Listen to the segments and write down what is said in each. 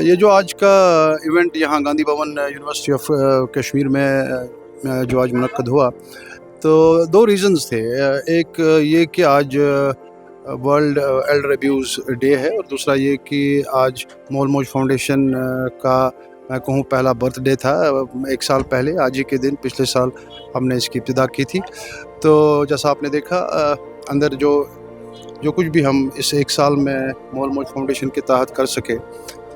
یہ جو آج کا ایونٹ یہاں گاندھی بھون یونیورسٹی آف کشمیر میں جو آج منعقد ہوا، تو دو ریزنز تھے۔ ایک یہ کہ آج ورلڈ ایلڈر ابیوز ڈے ہے، اور دوسرا یہ کہ آج مول موج فاؤنڈیشن کا میں کہوں پہلا برتھ ڈے تھا۔ 1 سال پہلے آج ہی کے دن پچھلے سال ہم نے اس کی ابتدا کی تھی۔ تو جیسا آپ نے دیکھا اندر جو کچھ بھی ہم اس 1 سال میں مول موج فاؤنڈیشن کے تحت کر سکے،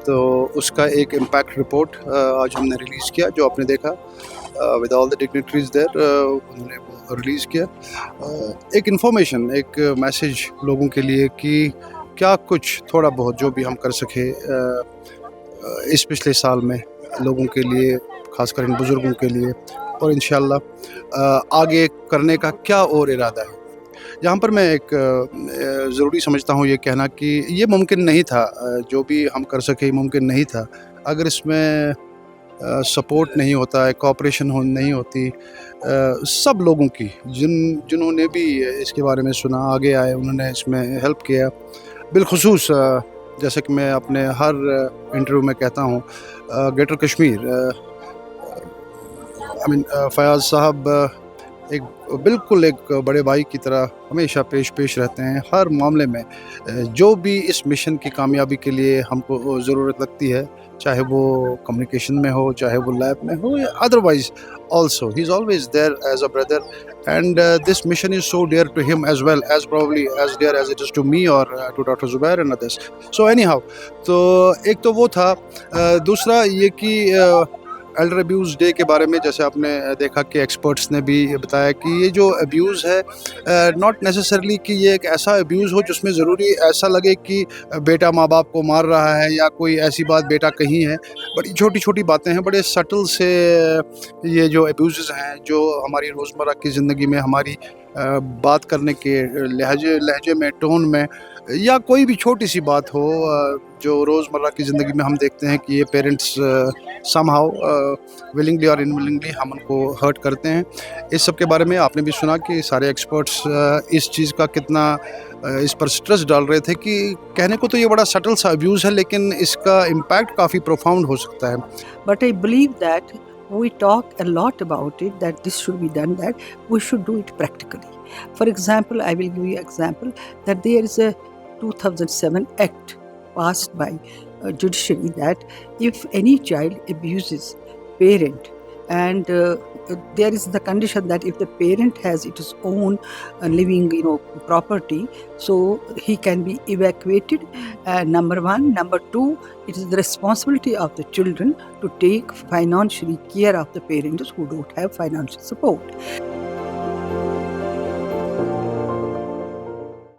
تو اس کا ایک امپیکٹ رپورٹ آج ہم نے ریلیز کیا، جو آپ نے دیکھا ود آل دی ڈگنیٹریز دیر، انہوں نے ریلیز کیا ایک انفارمیشن، ایک میسیج لوگوں کے لیے کہ کیا کچھ تھوڑا بہت جو بھی ہم کر سکے اس پچھلے سال میں لوگوں کے لیے، خاص کر ان بزرگوں کے لیے، اور انشاءاللہ آگے کرنے کا کیا اور ارادہ ہے۔ جہاں پر میں ایک ضروری سمجھتا ہوں یہ کہنا کہ یہ ممکن نہیں تھا، جو بھی ہم کر سکے ممکن نہیں تھا اگر اس میں سپورٹ نہیں ہوتا ہے، کوآپریشن نہیں ہوتی سب لوگوں کی، جنہوں نے بھی اس کے بارے میں سنا، آگے آئے، انہوں نے اس میں ہیلپ کیا۔ بالخصوص جیسا کہ میں اپنے ہر انٹرویو میں کہتا ہوں، گریٹر کشمیر فیاض صاحب بالکل ایک بڑے بھائی کی طرح ہمیشہ پیش رہتے ہیں ہر معاملے میں۔ جو بھی اس مشن کی کامیابی کے لیے ہم کو ضرورت لگتی ہے، چاہے وہ کمیونیکیشن میں ہو، چاہے وہ لیب میں ہو، یا otherwise also he is always there as a brother, and this mission is so dear to him as well as probably as dear as it is to me اور to doctor Zubair and others. So anyhow, تو ایک تو وہ تھا۔ دوسرا یہ کہ elder abuse day کے بارے میں جیسے آپ نے دیکھا کہ ایکسپرٹس نے بھی بتایا کہ یہ جو ابیوز ہے ناٹ نیسسرلی کہ یہ ایک ایسا ابیوز ہو جس میں ضروری ایسا لگے کہ بیٹا ماں باپ کو مار رہا ہے، یا کوئی ایسی بات بیٹا کہیں ہے۔ بڑی چھوٹی چھوٹی باتیں ہیں، بڑے سٹل سے یہ جو ابیوزز ہیں، جو ہماری روزمرہ کی زندگی میں ہماری بات کرنے کے لہجے میں، ٹون میں، یا کوئی بھی چھوٹی سی بات ہو جو روزمرہ کی زندگی میں ہم دیکھتے ہیں کہ یہ پیرنٹس سم ہاؤ ولنگلی اور انولنگلی ہم ان کو ہرٹ کرتے ہیں۔ اس سب کے بارے میں آپ نے بھی سنا کہ سارے ایکسپرٹس اس چیز کا کتنا اس پر سٹریس ڈال رہے تھے کہ کہنے کو تو یہ بڑا سٹل سا ابیوز ہے، لیکن اس کا امپیکٹ کافی پروفاؤنڈ ہو سکتا ہے۔ But I believe that we talk a lot about it, that this should be done, that we should do it practically. For example, I will give you an example that there is a 2007 Act passed by judiciary that if any child abuses parent, and there is the condition that if the parent has its own living property, so he can be evacuated, number one. Number two, it is the responsibility of the children to take financially care of the parents who don't have financial support.